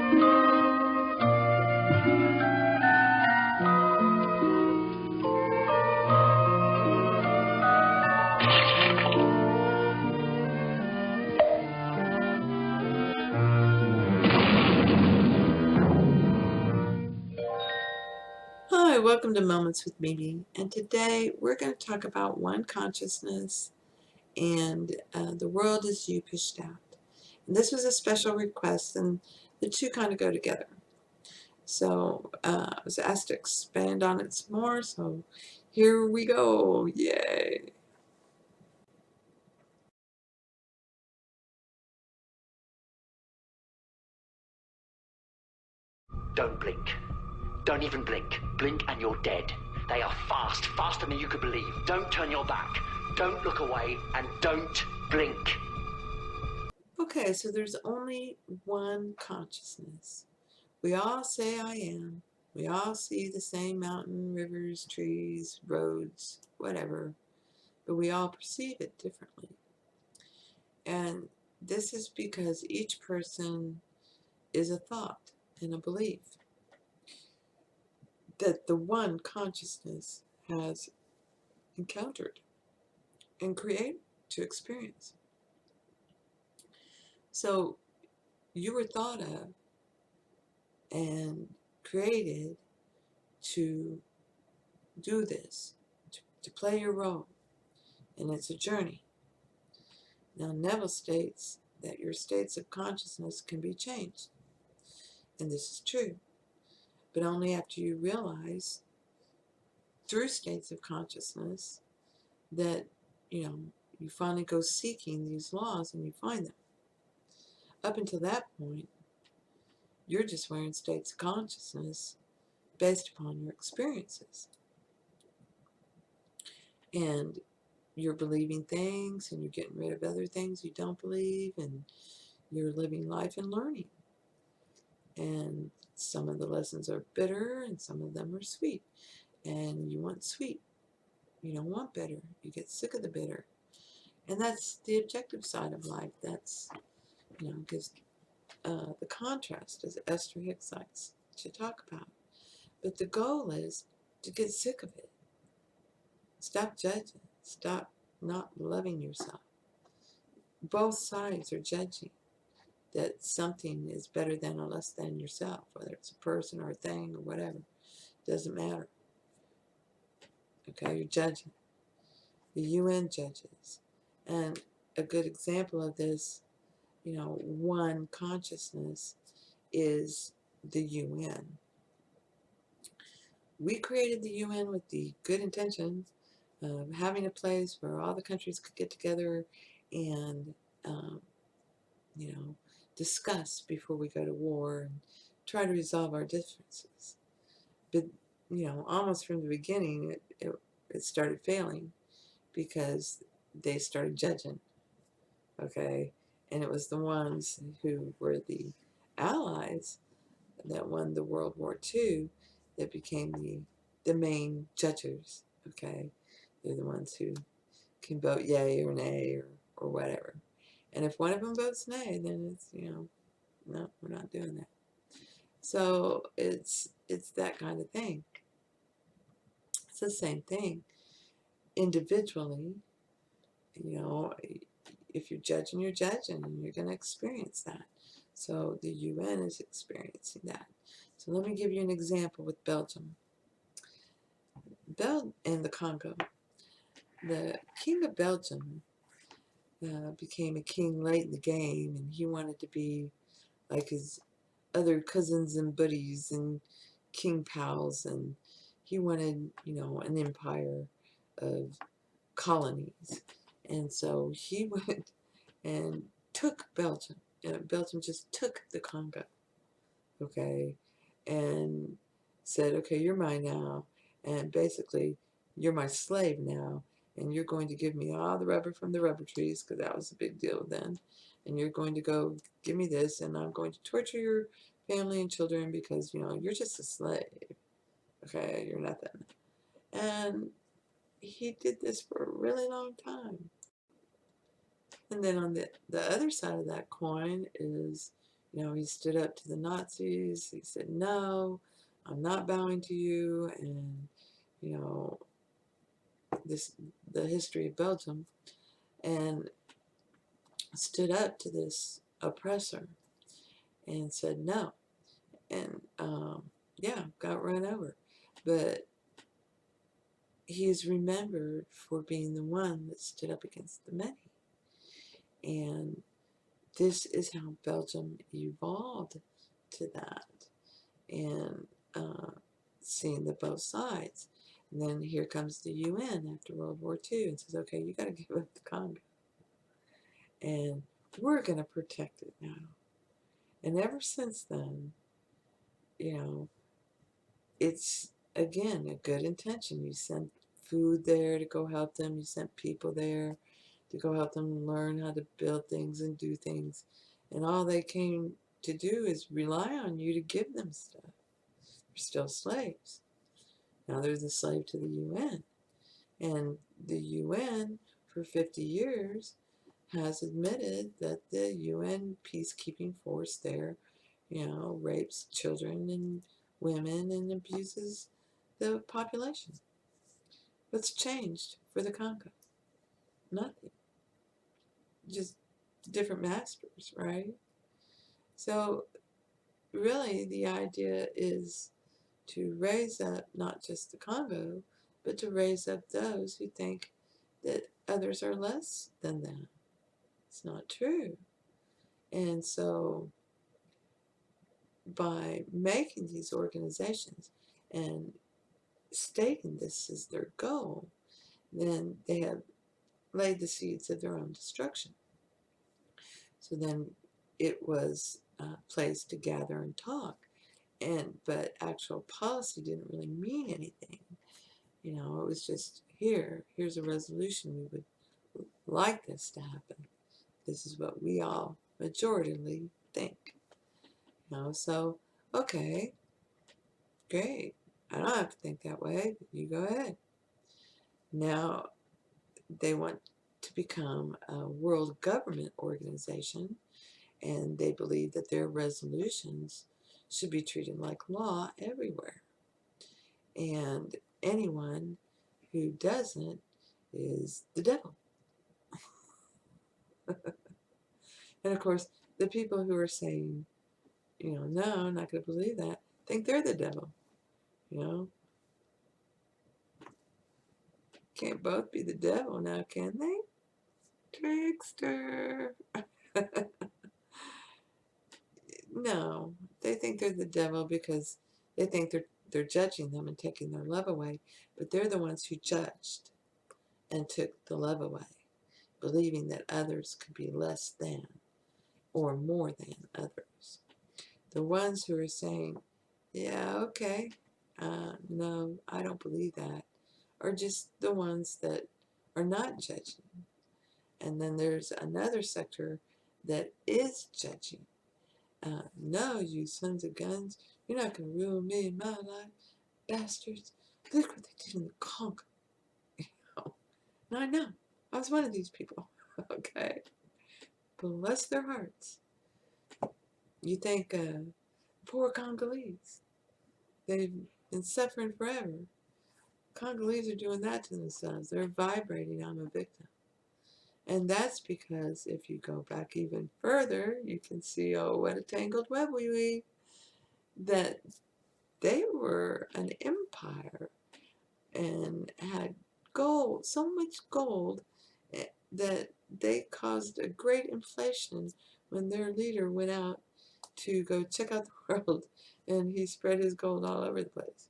Hi, welcome to Moments with Meaning, and today we're going to talk about one consciousness and the world as you pushed out. And this was a special request, and the two kind of go together. So I was asked to expand on it some more, so here we go. Yay! Don't blink. Don't even blink. Blink and you're dead. They are fast, faster than you could believe. Don't turn your back. Don't look away, and don't blink. Okay, so there's only one consciousness. We all say I am. We all see the same mountain, rivers, trees, roads, whatever, but we all perceive it differently. And this is because each person is a thought and a belief that the one consciousness has encountered and created to experience. So you were thought of and created to do this, to play your role, and it's a journey. Now, Neville states that your states of consciousness can be changed, and this is true, but only after you realize through states of consciousness that, you finally go seeking these laws and you find them. Up until that point, you're just wearing states of consciousness based upon your experiences. And you're believing things and you're getting rid of other things you don't believe, and you're living life and learning. And some of the lessons are bitter and some of them are sweet. And you want sweet. You don't want bitter. You get sick of the bitter. And that's the objective side of life. That's, because the contrast, as Esther Hicks likes to talk about. But the goal is to get sick of it. Stop judging. Stop not loving yourself. Both sides are judging that something is better than or less than yourself, whether it's a person or a thing or whatever. Doesn't matter. Okay, you're judging. The UN judges. And a good example of this, one consciousness is the UN. We created the UN with the good intentions of having a place where all the countries could get together and, you know, discuss before we go to war and try to resolve our differences. But, almost from the beginning, it started failing because they started judging, okay? And it was the ones who were the allies that won the World War II that became the main judges, okay? They're the ones who can vote yay or nay or whatever. And if one of them votes nay, then it's, no, we're not doing that. So it's that kind of thing. It's the same thing. Individually, if you're judging, and you're going to experience that. So the UN is experiencing that. So let me give you an example with Belgium. And the Congo. The king of Belgium became a king late in the game, and he wanted to be like his other cousins and buddies and king pals, and he wanted, an empire of colonies. And so he went and took Belgium. Belgium just took the Congo, okay, and said, okay, you're mine now, and basically you're my slave now, and you're going to give me all the rubber from the rubber trees, because that was a big deal then, and you're going to go give me this, and I'm going to torture your family and children because, you're just a slave, okay, you're nothing. And he did this for a really long time. And then on the other side of that coin is, he stood up to the Nazis. He said, no, I'm not bowing to you. And, you know, this, the history of Belgium, and stood up to this oppressor and said no. And, yeah, got run over. But he is remembered for being the one that stood up against the many. And this is how Belgium evolved to that. And seeing the both sides. And then here comes the UN after World War II and says, okay, you got to give up the Congo. And we're going to protect it now. And ever since then, it's, again, a good intention. You sent food there to go help them. You sent people there to go help them learn how to build things and do things. And all they came to do is rely on you to give them stuff. They're still slaves. Now they're the slave to the UN. And the UN, for 50 years, has admitted that the UN peacekeeping force there, rapes children and women and abuses the population. What's changed for the Congo? Nothing. Just different masters, right? So really the idea is to raise up not just the Congo, but to raise up those who think that others are less than them. It's not true. And so by making these organizations and stating this as their goal, then they have laid the seeds of their own destruction. So then it was a place to gather and talk, but actual policy didn't really mean anything. It was just, here's a resolution. We would like this to happen. This is what we all majoritarily think. So, okay, great. I don't have to think that way, but you go ahead. Now, they want to become a world government organization, and they believe that their resolutions should be treated like law everywhere. And anyone who doesn't is the devil. And of course, the people who are saying, no, I'm not going to believe that, think they're the devil. Can't both be the devil now, can they? Trickster. No, they think they're the devil because they think they're judging them and taking their love away, but they're the ones who judged and took the love away, believing that others could be less than or more than others. The ones who are saying, yeah, okay, no, I don't believe that, are just the ones that are not judging. And then there's another sector that is judging. No, you sons of guns, you're not going to ruin me in my life, bastards. Look what they did in the Congo. Now I know, I was one of these people, okay? Bless their hearts. You think, poor Congolese, they've been suffering forever. Congolese are doing that to themselves. They're vibrating, I'm a victim. And that's because if you go back even further, you can see, oh, what a tangled web we weave, that they were an empire and had gold, so much gold, that they caused a great inflation when their leader went out to go check out the world, and he spread his gold all over the place.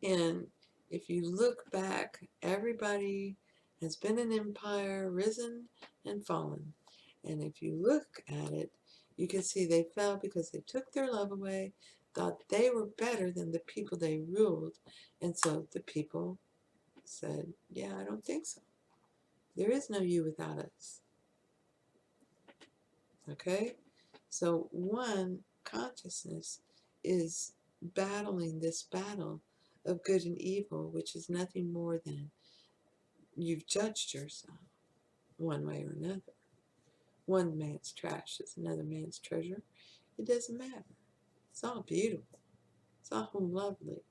And if you look back, everybody has been an empire, risen and fallen. And if you look at it, you can see they fell because they took their love away, thought they were better than the people they ruled. And so the people said, yeah, I don't think so. There is no you without us. Okay? So one consciousness is battling this battle of good and evil, which is nothing more than you've judged yourself one way or another. One man's trash is another man's treasure. It doesn't matter. It's all beautiful. It's all lovely.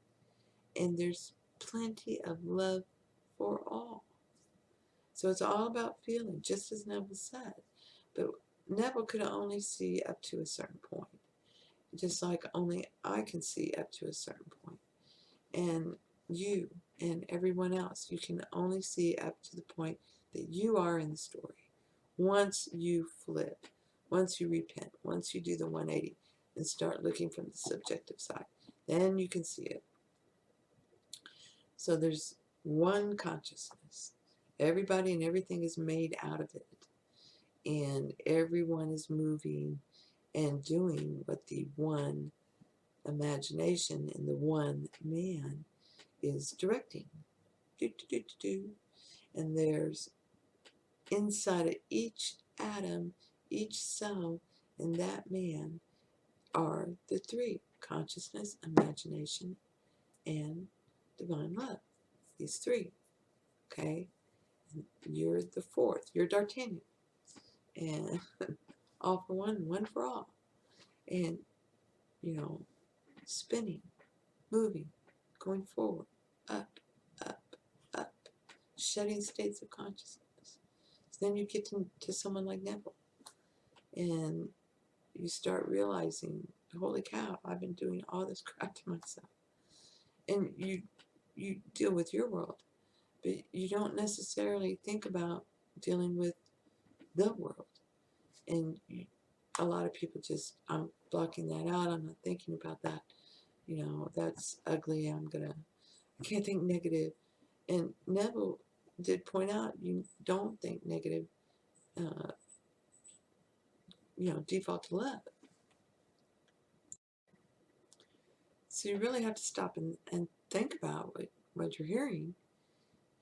And there's plenty of love for all. So it's all about feeling, just as Neville said. But Neville could only see up to a certain point, just like only I can see up to a certain point. And you and everyone else, you can only see up to the point that you are in the story. Once you flip, once you repent, once you do the 180 and start looking from the subjective side, then you can see it. So there's one consciousness. Everybody and everything is made out of it. And everyone is moving and doing what the one imagination and the one man is directing. Do, do, do, do, do. And there's inside of each atom, each cell in that man are the three: consciousness, imagination, and divine love. These three. Okay? And you're the fourth. You're D'Artagnan. And all for one, one for all. And, spinning, moving, going forward, up, up, up, shedding states of consciousness. So then you get to someone like Neville, and you start realizing, holy cow, I've been doing all this crap to myself. And you deal with your world, but you don't necessarily think about dealing with the world. And a lot of people just, I'm blocking that out. I'm not thinking about that. That's ugly. I can't think negative. And Neville did point out, you don't think negative, uh, default to love. So you really have to stop and think about what you're hearing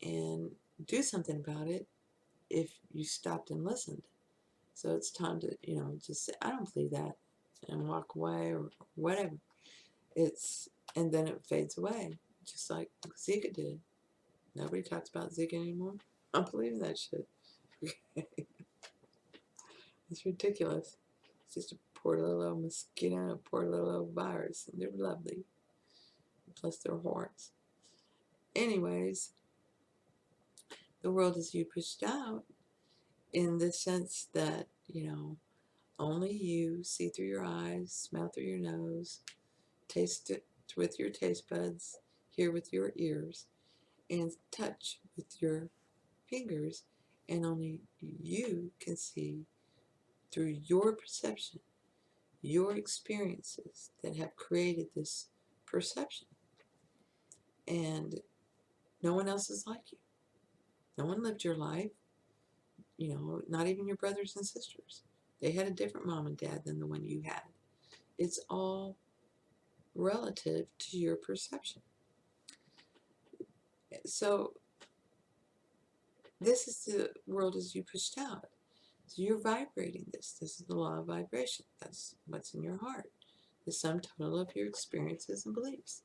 and do something about it if you stopped and listened. So it's time to, just say, I don't believe that, and walk away or whatever. And then it fades away, just like Zika did. Nobody talks about Zika anymore. I'm believing that shit. It's ridiculous. It's just a poor little mosquito, a poor little virus, and they're lovely. Plus their horns. Anyways, the world is you pushed out in the sense that, only you see through your eyes, smell through your nose, taste it with your taste buds, hear with your ears, and touch with your fingers, and only you can see through your perception, your experiences that have created this perception. And no one else is like you. No one lived your life, not even your brothers and sisters. They had a different mom and dad than the one you had. It's all relative to your perception. So this is the world as you pushed out. So you're vibrating this. This is the law of vibration. That's what's in your heart. The sum total of your experiences and beliefs.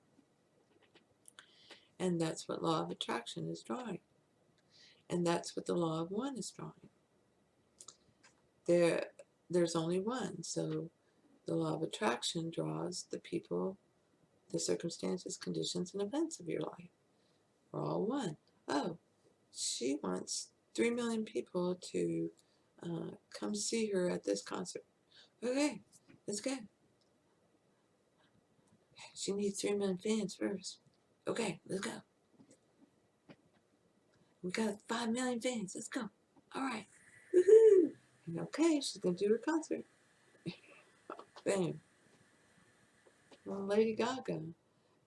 And that's what law of attraction is drawing. And that's what the law of one is drawing. There's only one. So the law of attraction draws the people, the circumstances, conditions, and events of your life. We're all one. Oh, she wants 3 million people to come see her at this concert. Okay, let's go. She needs 3 million fans first. Okay, let's go. We got 5 million fans. Let's go. All right. Woohoo! And okay, she's going to do her concert. Bam. Well, Lady Gaga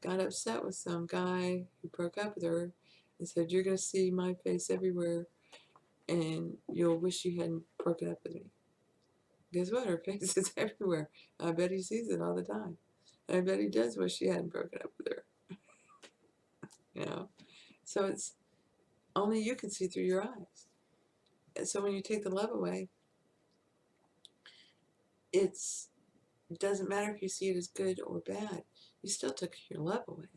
got upset with some guy who broke up with her and said, you're going to see my face everywhere and you'll wish you hadn't broken up with me. Guess what? Her face is everywhere. I bet he sees it all the time. And I bet he does wish he hadn't broken up with her. So it's only you can see through your eyes. And so when you take the love away, it doesn't matter if you see it as good or bad. You still took your love away.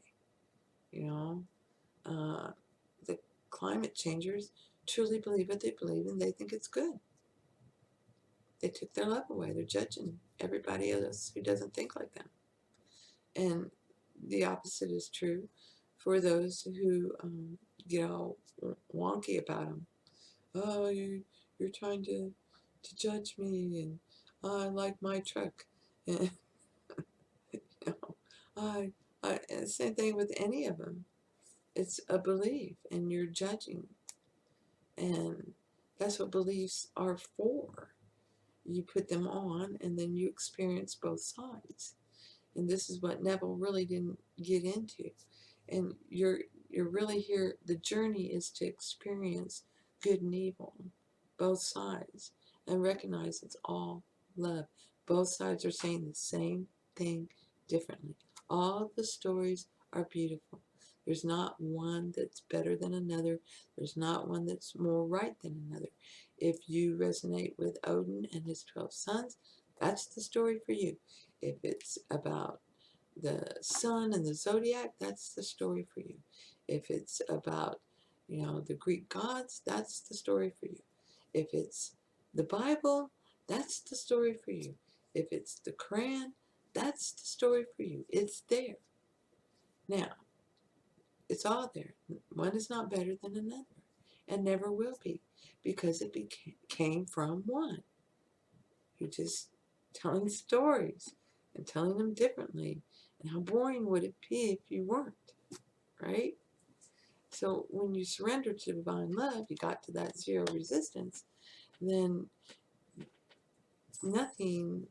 The climate changers truly believe what they believe, and they think it's good. they took their love away. They're judging everybody else who doesn't think like them. And the opposite is true for those who get all wonky about them. Oh, you're trying to judge me, and I like my truck. And, you know, and same thing with any of them. It's a belief, and you're judging, and that's what beliefs are for. You put them on, and then you experience both sides. And this is what Neville really didn't get into. And you're really here. The journey is to experience good and evil, both sides, and recognize it's all love. Both sides are saying the same thing differently. All the stories are beautiful. There's not one that's better than another. There's not one that's more right than another. If you resonate with Odin and his 12 sons, that's the story for you. If it's about the sun and the zodiac, that's the story for you. If it's about, the Greek gods, that's the story for you. If it's the Bible, that's the story for you. If it's the Quran, that's the story for you. It's there. Now, it's all there. One is not better than another and never will be, because it came from one who just telling stories and telling them differently. And how boring would it be if you weren't, right? So when you surrender to divine love, you got to that zero resistance, then nothing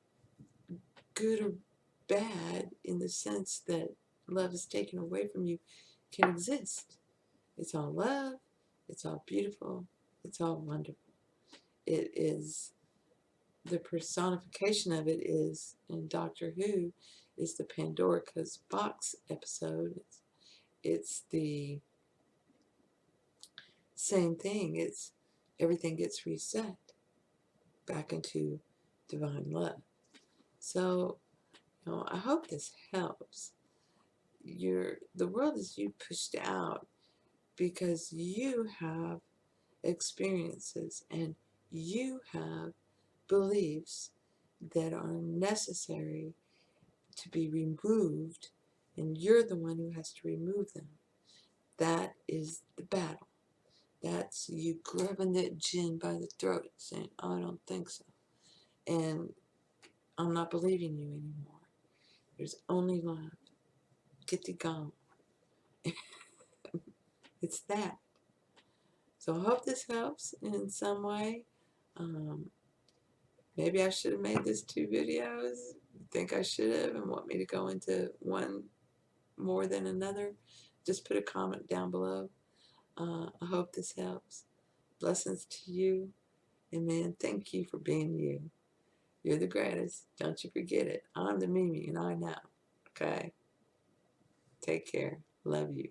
good or bad, in the sense that love is taken away from you, can exist. It's all love, it's all beautiful, it's all wonderful. It is, the personification of it is, in Doctor Who, is the Pandora's box episode. It's the same thing. It's everything gets reset back into divine love. So, I hope this helps. The world is you pushed out because you have experiences and you have beliefs that are necessary to be removed, and you're the one who has to remove them. That is the battle. That's you grabbing that gin by the throat saying, I don't think so. And I'm not believing you anymore. There's only love. Get thee gone. It's that. So I hope this helps in some way. Maybe I should have made this 2 videos. You think I should have and want me to go into one more than another? Just put a comment down below. I hope this helps. Blessings to you. And man, thank you for being you. You're the greatest. Don't you forget it. I'm the Mimi, and I know. Okay? Take care. Love you.